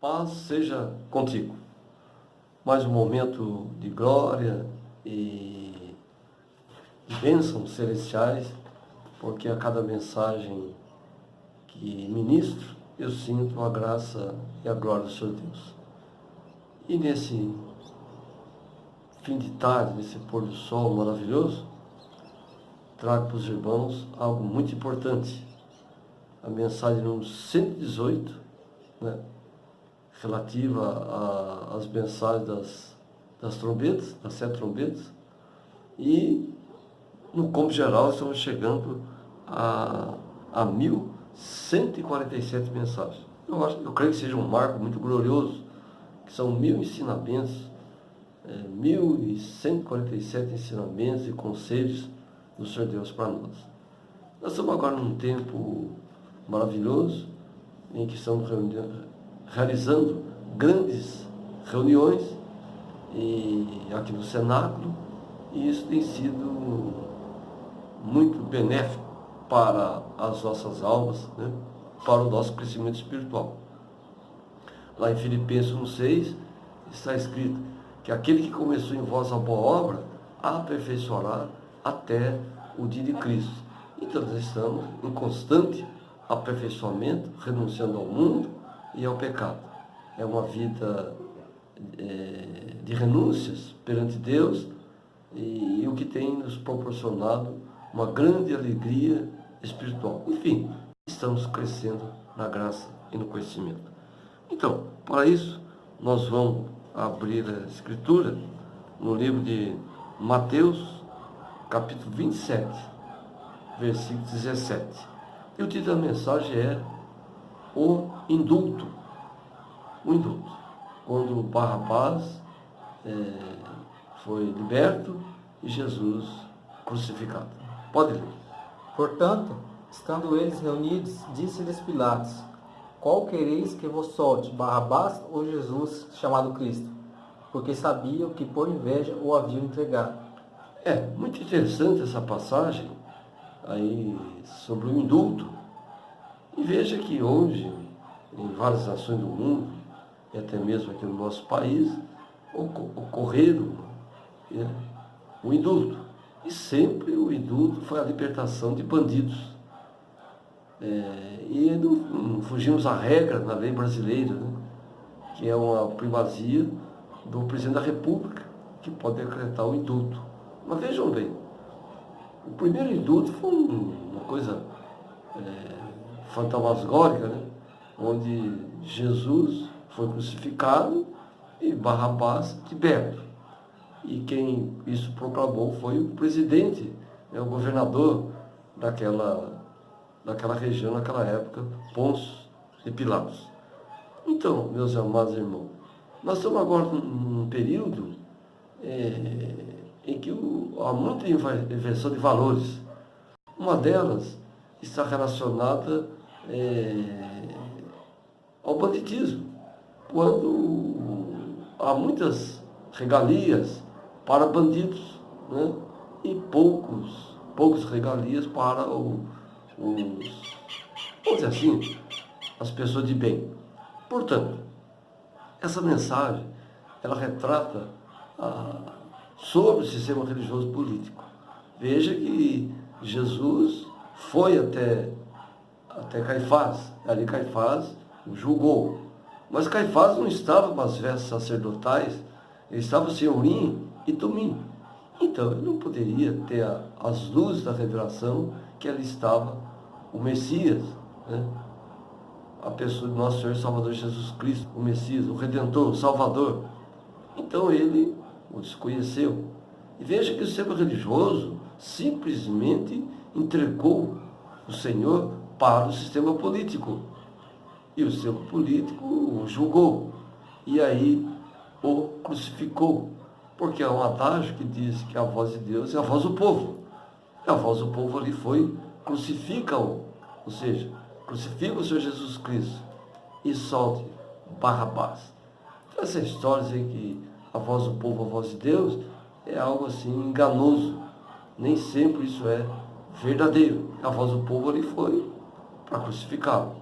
Paz seja contigo. Mais um momento de glória e bênçãos celestiais, porque a cada mensagem que ministro, eu sinto a graça e a glória do Senhor Deus. E nesse fim de tarde, nesse pôr do sol maravilhoso, trago para os irmãos algo muito importante. A mensagem número 118, né? Relativa às mensagens das trombetas, das 7 trombetas, e no campo geral estamos chegando a 1147 mensagens. Eu creio que seja um marco muito glorioso, que são 1000 ensinamentos, 1147 ensinamentos e conselhos do Senhor Deus para nós. Nós estamos agora num tempo maravilhoso, em que estamos realizando grandes reuniões aqui no cenáculo, e isso tem sido muito benéfico para as nossas almas, né? Para o nosso crescimento espiritual. Lá em Filipenses 1,6 está escrito que aquele que começou em vós a boa obra aperfeiçoará até o dia de Cristo. Então nós estamos em constante aperfeiçoamento, renunciando ao mundo e ao pecado. É uma vida de renúncias perante Deus e o que tem nos proporcionado uma grande alegria espiritual. Enfim, estamos crescendo na graça e no conhecimento. Então, para isso, nós vamos abrir a Escritura no livro de Mateus, capítulo 27, versículo 17. E o título da mensagem é o indulto. O indulto. Quando Barrabás foi liberto e Jesus crucificado. Pode ler. Portanto, estando eles reunidos, disse-lhes Pilatos: Qual quereis que vos solte, Barrabás ou Jesus, chamado Cristo? Porque sabiam que por inveja o haviam entregado. É muito interessante essa passagem aí sobre o indulto. E veja que hoje, em várias nações do mundo, e até mesmo aqui no nosso país, ocorreram, né, o indulto. E sempre o indulto foi a libertação de bandidos. E não fugimos à regra na lei brasileira, né, que é uma primazia do presidente da República, que pode decretar o indulto. Mas vejam bem, o primeiro indulto foi uma coisa fantasmagórica, né, onde Jesus foi crucificado e Barrabás liberto. E quem isso proclamou foi o presidente, né, o governador daquela região, naquela época, Pôncio e Pilatos. Então, meus amados irmãos, nós estamos agora num período em que há muita inversão de valores. Uma delas está relacionada ao banditismo, quando há muitas regalias para bandidos, né? E poucos regalias para vamos dizer assim, as pessoas de bem. Portanto, essa mensagem, ela retrata sobre o sistema religioso político. Veja que Jesus foi até Caifás, ali Caifás o julgou. Mas Caifás não estava com as vestes sacerdotais, ele estava sem urim e tumim. Então ele não poderia ter as luzes da revelação que ali estava o Messias, né? A pessoa do nosso Senhor e Salvador Jesus Cristo, o Messias, o Redentor, o Salvador. Então ele o desconheceu. E veja que o sistema religioso simplesmente entregou o Senhor para o sistema político. E o sistema político o julgou. E aí o crucificou. Porque há um adágio que diz que a voz de Deus é a voz do povo. E a voz do povo ali foi: crucifica-o. Ou seja, crucifica o Senhor Jesus Cristo e solte Barrabás. Então, essa história de que a voz do povo, a voz de Deus, é algo assim enganoso. Nem sempre isso é verdadeiro. A voz do povo ali foi para crucificá-lo,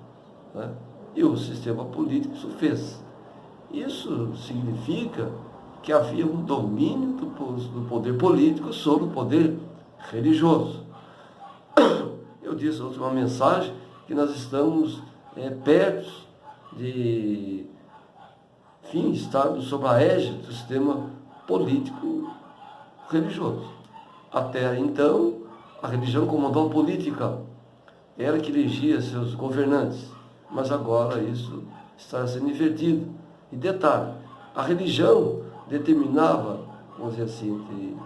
né? E o sistema político isso fez. Isso significa que havia um domínio do poder político sobre o poder religioso. Eu disse na última mensagem que nós estamos perto de, enfim, estarmos sob a égide do sistema político religioso. Até então, a religião comandou a política, era que elegia seus governantes, mas agora isso está sendo invertido. E detalhe, a religião determinava, vamos dizer assim,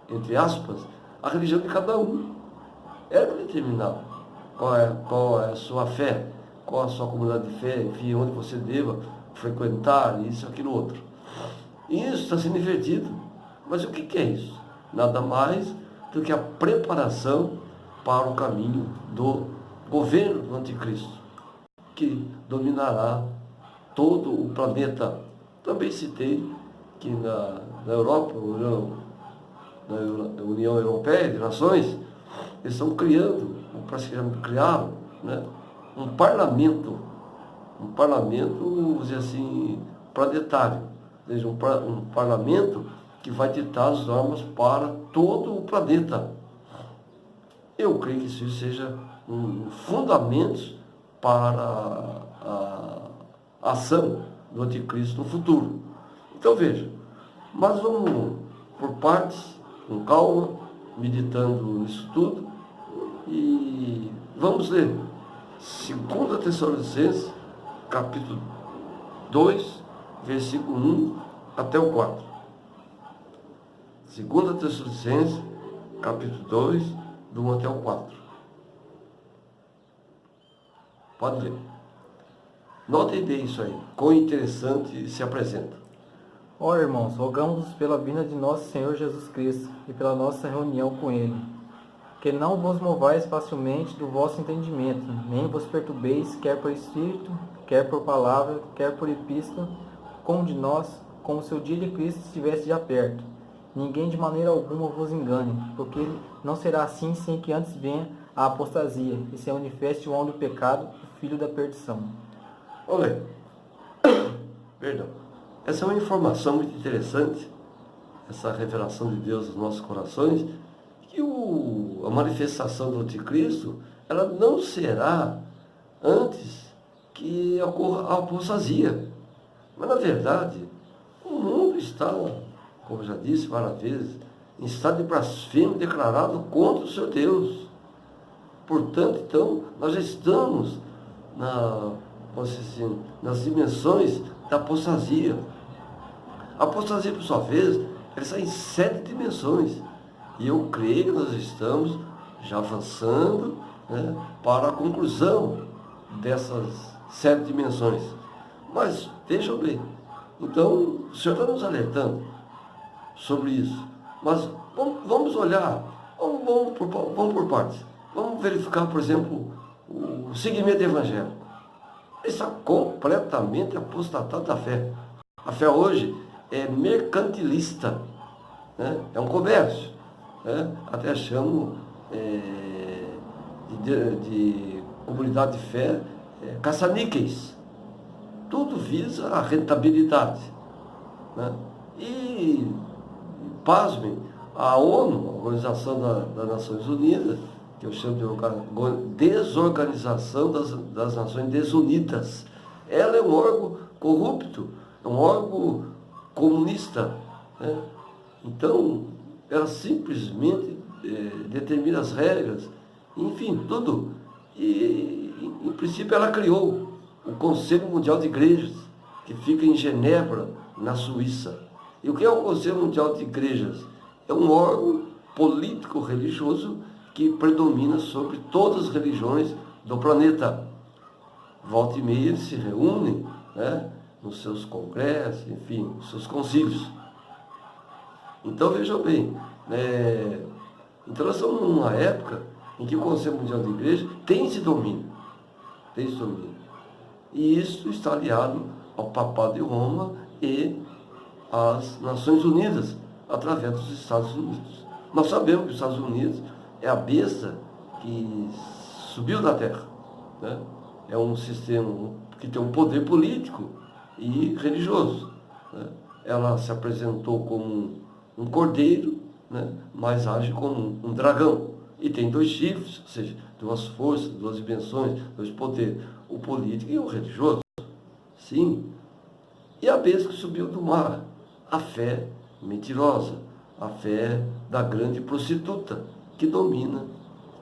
entre aspas, a religião de cada um. Era que determinava qual é a sua fé, qual a sua comunidade de fé, enfim, onde você deva frequentar, isso, aquilo, outro. E isso está sendo invertido. Mas o que é isso? Nada mais do que a preparação para o caminho do governo do anticristo, que dominará todo o planeta. Também citei que na Europa, na União Europeia de Nações, eles estão criando, praticamente criaram, né, um parlamento, vamos dizer assim, planetário, ou seja, um parlamento que vai ditar as normas para todo o planeta. Eu creio que isso seja um fundamento para a ação do anticristo no futuro. Então veja, mas vamos por partes, com calma, meditando nisso tudo, e vamos ler 2 Tessalonicenses, capítulo 2, versículo 1 até o 4. 2 Tessalonicenses, capítulo 2, do 1 até o 4. Pode ler. Notem bem isso aí, quão interessante se apresenta. Ora, irmãos, rogamos pela vinda de nosso Senhor Jesus Cristo e pela nossa reunião com Ele, que não vos movais facilmente do vosso entendimento, nem vos perturbeis, quer por espírito, quer por palavra, quer por epístola, como de nós, como se o dia de Cristo estivesse já perto. Ninguém de maneira alguma vos engane, porque não será assim sem que antes venha a apostasia e se manifeste o homem do pecado, o filho da perdição. Olha, perdão. Essa é uma informação muito interessante, essa revelação de Deus nos nossos corações, que a manifestação do anticristo, ela não será antes que ocorra a apostasia. Mas, na verdade, o mundo está, como eu já disse várias vezes, em estado de blasfêmia declarado contra o seu Deus. Portanto, então, nós já estamos nas dimensões da apostasia. A apostasia, por sua vez, ela está em 7 dimensões. E eu creio que nós estamos já avançando, né, para a conclusão dessas 7 dimensões. Mas, vejam bem, então, o Senhor está nos alertando sobre isso. Mas vamos olhar, vamos por partes. Vamos verificar, por exemplo, o segmento evangélico. Ele está completamente apostatado da fé. A fé hoje é mercantilista, né? É um comércio, né? Até chamam de comunidade de fé caça-níqueis. Tudo visa a rentabilidade, né? E, pasmem, a ONU, a Organização das Nações Unidas, que eu chamo de Desorganização das Nações Desunidas, ela é um órgão corrupto, é um órgão comunista, né? Então, ela simplesmente determina as regras, enfim, tudo. E, em princípio, ela criou o Conselho Mundial de Igrejas, que fica em Genebra, na Suíça. E o que é o Conselho Mundial de Igrejas? É um órgão político-religioso que predomina sobre todas as religiões do planeta. Volta e meia eles se reúnem, né, nos seus congressos, enfim, nos seus concílios. Então vejam bem, então nós estamos numa época em que o Conselho Mundial de Igreja tem esse domínio. E isso está aliado ao Papado de Roma e às Nações Unidas, através dos Estados Unidos. Nós sabemos que os Estados Unidos é a besta que subiu da terra, né? É um sistema que tem um poder político e religioso. Né? Ela se apresentou como um cordeiro, né? Mas age como um dragão. E tem dois chifres, ou seja, duas forças, duas dimensões, dois poderes, o político e o religioso. Sim. E a besta que subiu do mar, a fé mentirosa, a fé da grande prostituta, que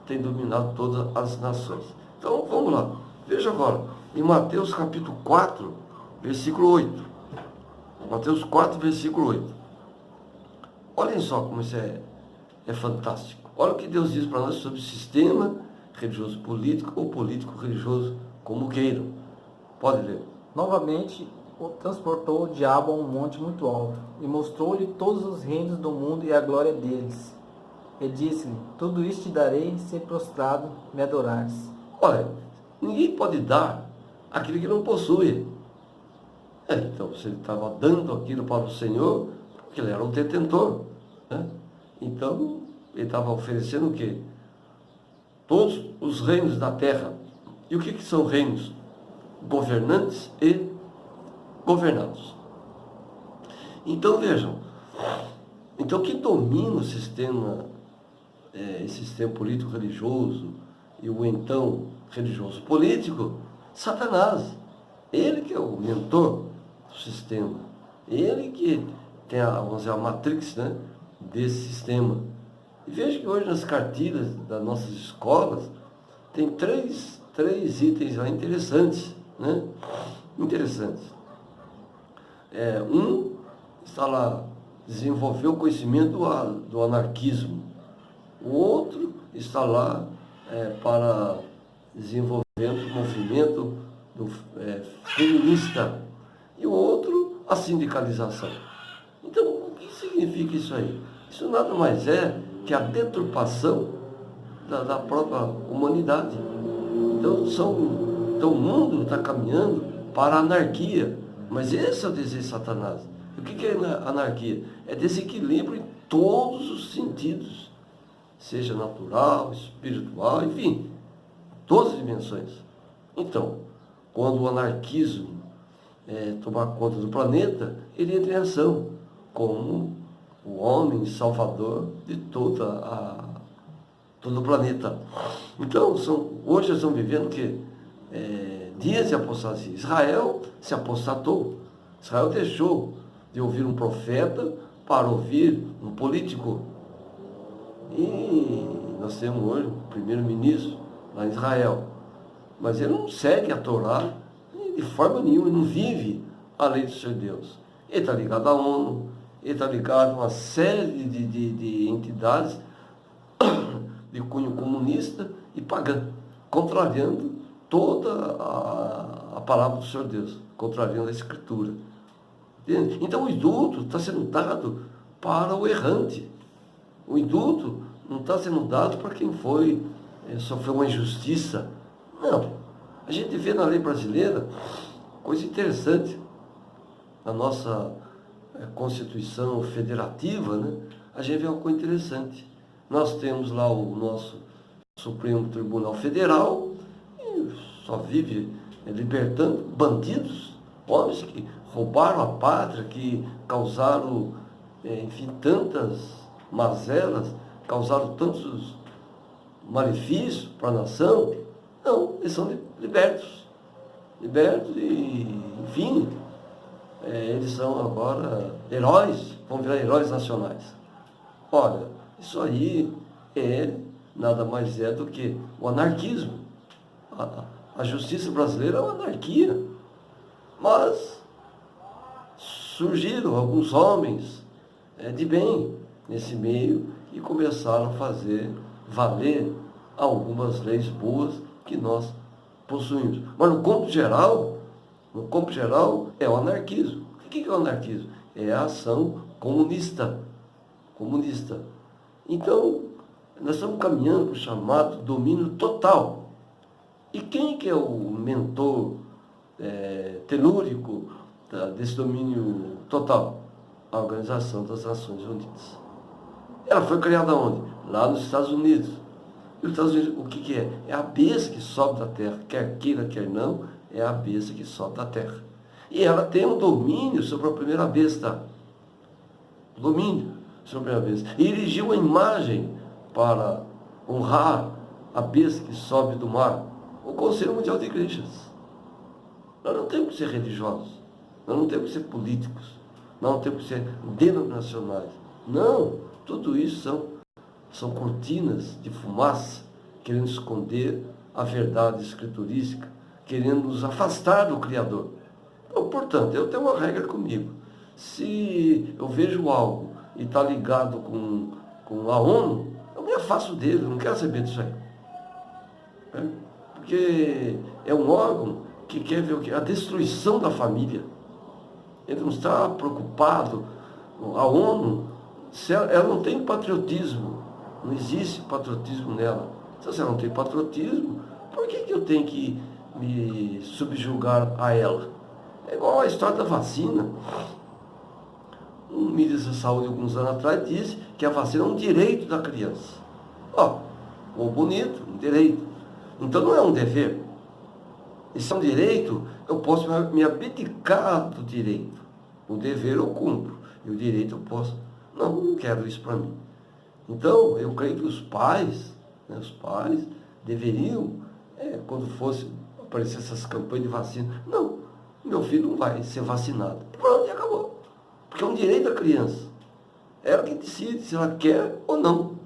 tem dominado todas as nações. Então vamos lá, veja agora, em Mateus capítulo 4, versículo 8. Mateus 4, versículo 8. Olhem só como isso é fantástico. Olha o que Deus diz para nós sobre o sistema religioso político ou político religioso, como queiram. Pode ler. Novamente, transportou o diabo a um monte muito alto, e mostrou-lhe todos os reinos do mundo e a glória deles. E disse-lhe, tudo isto te darei, se prostrado me adorares. Olha, ninguém pode dar aquilo que não possui. Então, se ele estava dando aquilo para o Senhor, porque ele era o detentor. Né? Então, ele estava oferecendo o quê? Todos os reinos da terra. E o que são reinos? Governantes e governados. Então, vejam. Então, quem domina o sistema, esse sistema político-religioso e o então religioso-político? Satanás. Ele que é o mentor do sistema. Ele que tem vamos dizer, a matrix, né, desse sistema. E veja que hoje nas cartilhas das nossas escolas tem três itens lá interessantes. Né? Interessantes. Um está lá, desenvolver o conhecimento do anarquismo. O outro está lá para desenvolver o movimento feminista. E o outro, a sindicalização. Então, o que significa isso aí? Isso nada mais é que a deturpação da própria humanidade. Então o mundo está caminhando para a anarquia. Mas esse é o desejo de Satanás. E o que é anarquia? É desequilíbrio em todos os sentidos. Seja natural, espiritual, enfim, todas as dimensões. Então, quando o anarquismo tomar conta do planeta, ele entra em ação como o homem salvador de todo o planeta. Então, hoje estão vivendo o quê? Dias de apostasia. Israel se apostatou. Israel deixou de ouvir um profeta para ouvir um político. E nós temos hoje um primeiro-ministro lá em Israel. Mas ele não segue a Torá de forma nenhuma, ele não vive a lei do seu Deus. Ele está ligado à ONU, ele está ligado a uma série de entidades de cunho comunista e pagã, contrariando toda a palavra do Senhor Deus, contrariando a Escritura. Entende? Então o indulto está sendo dado para o errante. O indulto não está sendo dado para quem sofreu uma injustiça. Não. A gente vê na lei brasileira coisa interessante. Na nossa Constituição Federativa, né? A gente vê uma coisa interessante. Nós temos lá o nosso Supremo Tribunal Federal, e só vive libertando bandidos, homens que roubaram a pátria, que causaram, enfim, tantas mazelas, causaram tantos malefícios para a nação. Não, eles são libertos. Libertos e, enfim, eles são agora heróis, vão virar heróis nacionais. Olha, isso aí nada mais do que o anarquismo. A justiça brasileira é uma anarquia. Mas surgiram alguns homens de bem nesse meio e começaram a fazer valer algumas leis boas que nós possuímos. Mas no campo geral é o anarquismo. O que é o anarquismo? É a ação comunista. Então, nós estamos caminhando para o chamado domínio total. E quem que é o mentor telúrico desse domínio total? A Organização das Nações Unidas. Ela foi criada onde? Lá nos Estados Unidos. E os Estados Unidos, o que é? É a besta que sobe da terra, quer queira, quer não, é a besta que sobe da terra. E ela tem um domínio sobre a primeira besta. Domínio sobre a besta. E erigiu uma imagem para honrar a besta que sobe do mar. O Conselho Mundial de Igrejas. Nós não temos que ser religiosos. Nós não temos que ser políticos. Nós não temos que ser denominacionais. Não. Tudo isso são cortinas de fumaça querendo esconder a verdade escriturística, querendo nos afastar do Criador. Então, portanto, eu tenho uma regra comigo. Se eu vejo algo e está ligado com a ONU, eu me afasto dele, eu não quero saber disso aí. Porque é um órgão que quer ver a destruição da família. Ele não está preocupado. A ONU, ela não tem patriotismo. Não existe patriotismo nela. Se ela não tem patriotismo, por que eu tenho que me subjugar a ela? É igual a história da vacina. Um ministro da Saúde, alguns anos atrás, disse que a vacina é um direito da criança. Bonito, um direito. Então não é um dever. Isso é um direito, eu posso me abdicar do direito. O dever eu cumpro, e o direito eu posso. Não quero isso para mim. Então, eu creio que os pais deveriam, quando fosse aparecer essas campanhas de vacina, não, meu filho não vai ser vacinado. Pronto, e acabou. Porque é um direito da criança. Ela que decide se ela quer ou não.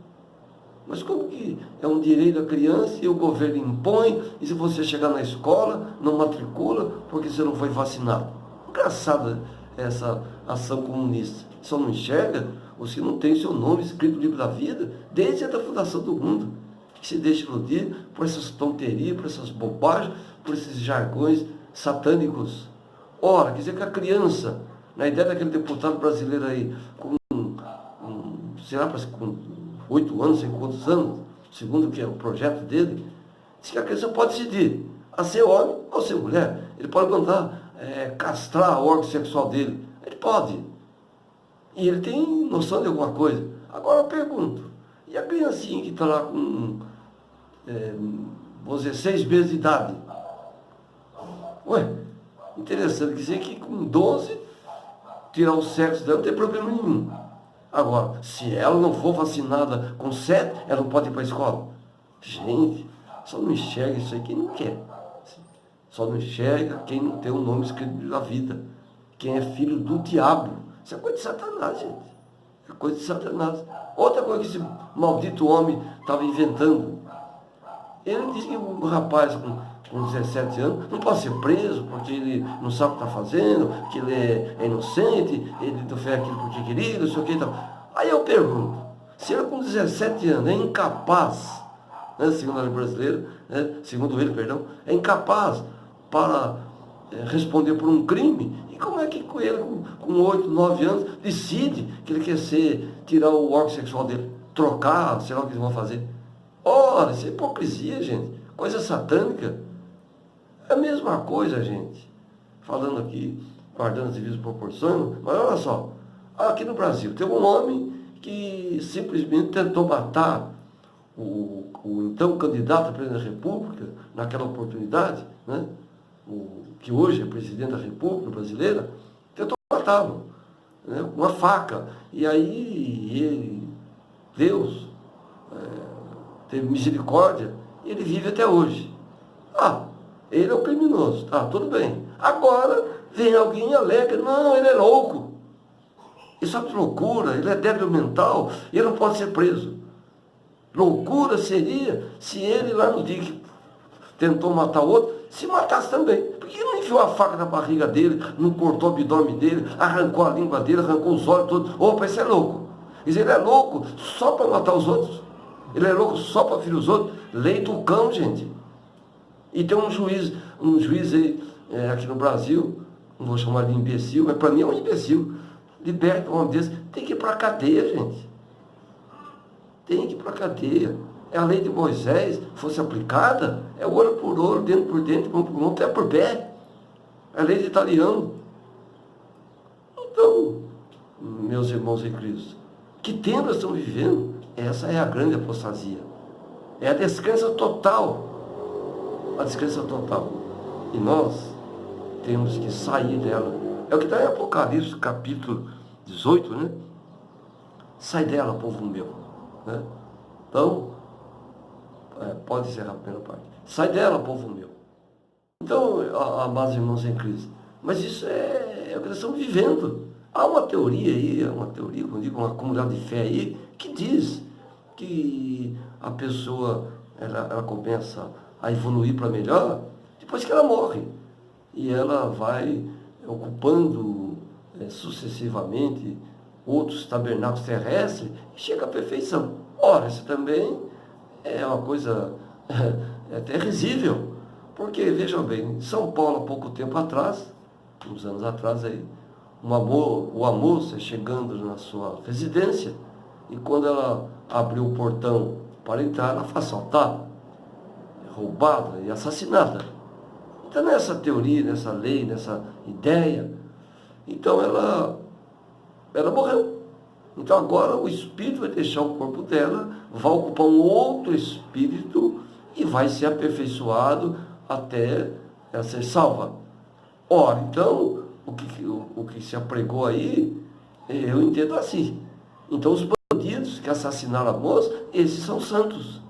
Mas como que é um direito da criança e o governo impõe, e se você chegar na escola, não matricula porque você não foi vacinado? Engraçada essa ação comunista. Só não enxerga os que não têm seu nome escrito no livro da vida, desde a fundação do mundo, que se deixa iludir por essas tonterias, por essas bobagens, por esses jargões satânicos. Ora, quer dizer que a criança, na ideia daquele deputado brasileiro aí, com 8 anos, sei quantos anos, segundo que é o projeto dele, diz que a criança pode decidir a ser homem ou ser mulher. Ele pode mandar castrar o órgão sexual dele. Ele pode. E ele tem noção de alguma coisa. Agora eu pergunto, e a criancinha que está lá com, vamos dizer, 6 meses de idade? Interessante, quer dizer que com 12, tirar o sexo dela não tem problema nenhum. Agora, se ela não for vacinada com 7, ela não pode ir para a escola. Gente, só não enxerga isso aí quem não quer. Só não enxerga quem não tem o nome escrito na vida. Quem é filho do diabo. Isso é coisa de Satanás, gente. É coisa de Satanás. Outra coisa que esse maldito homem estava inventando. Ele disse que um rapaz com 17 anos não pode ser preso porque ele não sabe o que está fazendo, que ele é inocente, ele não fez aquilo porque queria, não sei o que e tal. Aí eu pergunto, se ele com 17 anos é incapaz, segundo a lei brasileira, segundo ele, perdão, é incapaz para responder por um crime, e como é que ele com 8, 9 anos decide que ele quer tirar o órgão sexual dele, trocar, sei lá o que eles vão fazer? Ora, isso é hipocrisia, gente. Coisa satânica. É a mesma coisa, gente. Falando aqui, guardando as devidas proporções, mas olha só. Aqui no Brasil, tem um homem que simplesmente tentou matar o então candidato a presidente da República, naquela oportunidade, que hoje é presidente da República brasileira, tentou matá-lo, com uma faca. E aí Deus teve misericórdia e ele vive até hoje. Ele é o criminoso, tudo bem. Agora vem alguém e alega, não, ele é louco. Isso é loucura, ele é débil mental, ele não pode ser preso. Loucura seria se ele lá no dia que tentou matar o outro, se matasse também. Porque ele não enfiou a faca na barriga dele, não cortou o abdômen dele, arrancou a língua dele, arrancou os olhos todos. Opa, esse é louco. Mas ele é louco só para matar os outros. Ele é louco só para ferir os outros. Lei do cão, gente. E tem um juiz aí, aqui no Brasil, não vou chamar de imbecil, mas para mim é um imbecil. Liberta um homem desse, tem que ir para a cadeia, gente. Tem que ir para a cadeia. É a lei de Moisés, fosse aplicada, é olho por olho, dente por dente, mão por mão, pé por pé. É a lei de Italiano. Então, meus irmãos em Cristo, que tempo nós estamos vivendo? Essa é a grande apostasia. É a descrença total. A descrença total. E nós temos que sair dela. É o que está em Apocalipse, capítulo 18, né? Sai dela, povo meu. Né? Então, pode encerrar a primeira parte. Sai dela, povo meu. Então, amados irmãos em Cristo, mas isso é o que nós estamos vivendo. Há uma teoria aí, como eu digo, uma comunidade de fé aí, que diz que a pessoa ela começa a evoluir para melhor depois que ela morre. E ela vai ocupando sucessivamente outros tabernáculos terrestres e chega à perfeição. Ora, isso também é uma coisa até risível. Porque, vejam bem, em São Paulo, há pouco tempo atrás, uns anos atrás aí, uma moça chegando na sua residência, e quando ela abriu o portão para entrar, ela foi assaltada, roubada e assassinada. Então, nessa teoria, nessa lei, nessa ideia, então ela morreu. Então agora o espírito vai deixar o corpo dela, vai ocupar um outro espírito e vai ser aperfeiçoado até ela ser salva. Ora, então, o que se apregou aí, eu entendo assim. Então os bandidos que assassinaram a moça, esses são santos.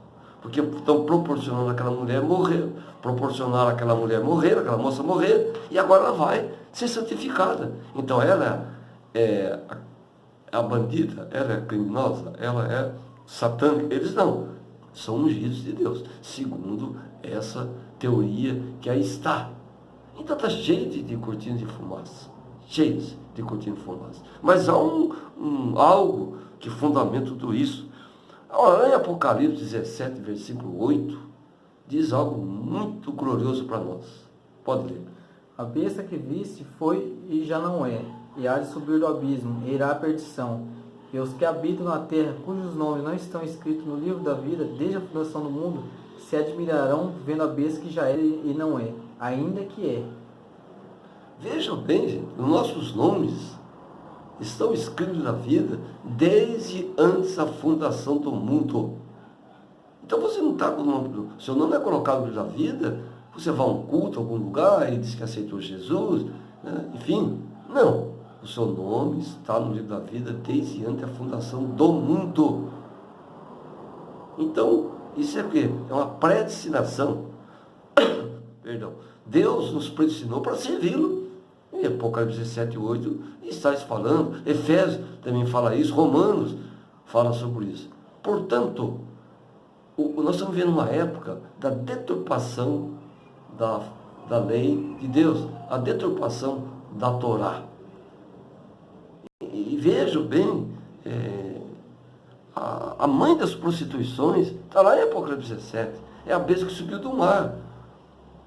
Porque estão proporcionando aquela mulher morrer, proporcionaram aquela mulher morrer, aquela moça morrer, e agora ela vai ser santificada. Então ela é a bandida, ela é criminosa, ela é satânica. Eles não, são ungidos de Deus, segundo essa teoria que aí está. Então está cheio de cortinas de fumaça, cheios de cortinas de fumaça. Mas há algo que fundamenta tudo isso. Ora, em Apocalipse 17, versículo 8, diz algo muito glorioso para nós. Pode ler. A besta que viste foi e já não é, e há de subir do abismo, e irá à perdição. E os que habitam na terra, cujos nomes não estão escritos no livro da vida, desde a fundação do mundo, se admirarão vendo a besta que já é e não é, ainda que é. Vejam bem, gente, os nossos nomes estão escritos na vida desde antes da fundação do mundo. Então você não está com o nome, seu nome não é colocado no livro da vida, você vai a um culto, a algum lugar e diz que aceitou Jesus, né? Enfim, não. O seu nome está no livro da vida desde antes da fundação do mundo. Então, isso é o quê? É uma predestinação. Perdão. Deus nos predestinou para servi-lo. Em Apocalipse 17, 8, está se falando. Efésios também fala isso. Romanos fala sobre isso. Portanto, nós estamos vivendo uma época da deturpação da lei de Deus. A deturpação da Torá. E vejam bem, a mãe das prostituições está lá em Apocalipse 17. É a besta que subiu do mar.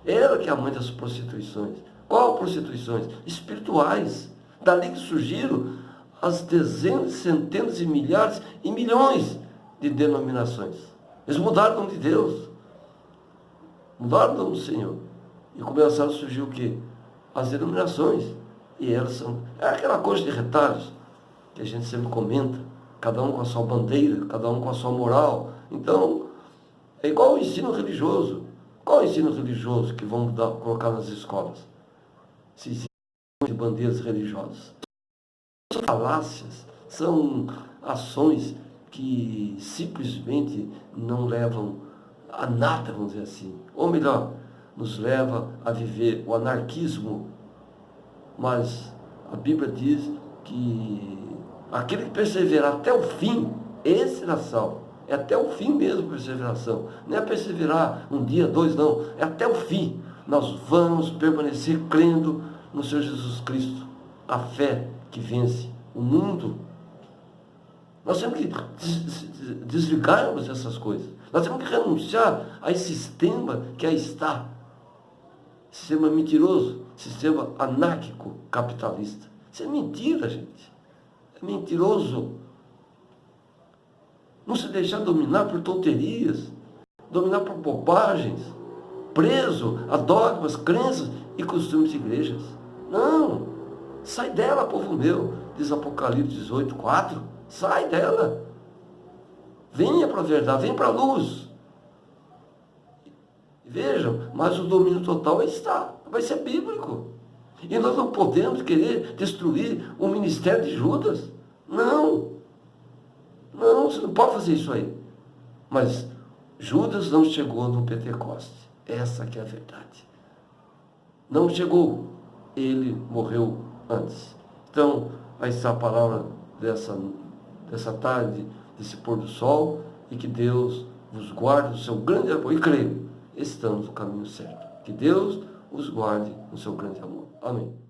Ela que é a mãe das prostituições. Qual prostituições? Espirituais. Dali que surgiram as dezenas, centenas e milhares e milhões de denominações. Eles mudaram o nome de Deus. Mudaram o nome do Senhor. E começaram a surgir o quê? As denominações. E elas são... É aquela coisa de retalhos que a gente sempre comenta. Cada um com a sua bandeira, cada um com a sua moral. Então, é igual o ensino religioso. Qual é o ensino religioso que vão colocar nas escolas? Se de bandeiras religiosas. São falácias, são ações que simplesmente não levam a nada, vamos dizer assim. Ou melhor, nos leva a viver o anarquismo. Mas a Bíblia diz que aquele que perseverar até o fim, esse será salvo. É até o fim mesmo a perseveração. Não é perseverar um dia, dois, não. É até o fim. Nós vamos permanecer crendo no Senhor Jesus Cristo. A fé que vence o mundo. Nós temos que desligarmos dessas coisas. Nós temos que renunciar a esse sistema que aí está. Sistema mentiroso, sistema anárquico capitalista. Isso é mentira, gente. É mentiroso. Não se deixar dominar por tonterias, dominar por bobagens, preso a dogmas, crenças e costumes de igrejas. Não! Sai dela, povo meu, diz Apocalipse 18, 4. Sai dela. Venha para a verdade, venha para a luz. Vejam, mas o domínio total está. Vai ser bíblico. E nós não podemos querer destruir o ministério de Judas. Não. Não, você não pode fazer isso aí. Mas Judas não chegou no Pentecoste. Essa que é a verdade. Não chegou. Ele morreu antes. Então, vai ser a palavra dessa tarde, desse pôr do sol, e que Deus vos guarde o seu grande amor. E creio, estamos no caminho certo. Que Deus os guarde no seu grande amor. Amém.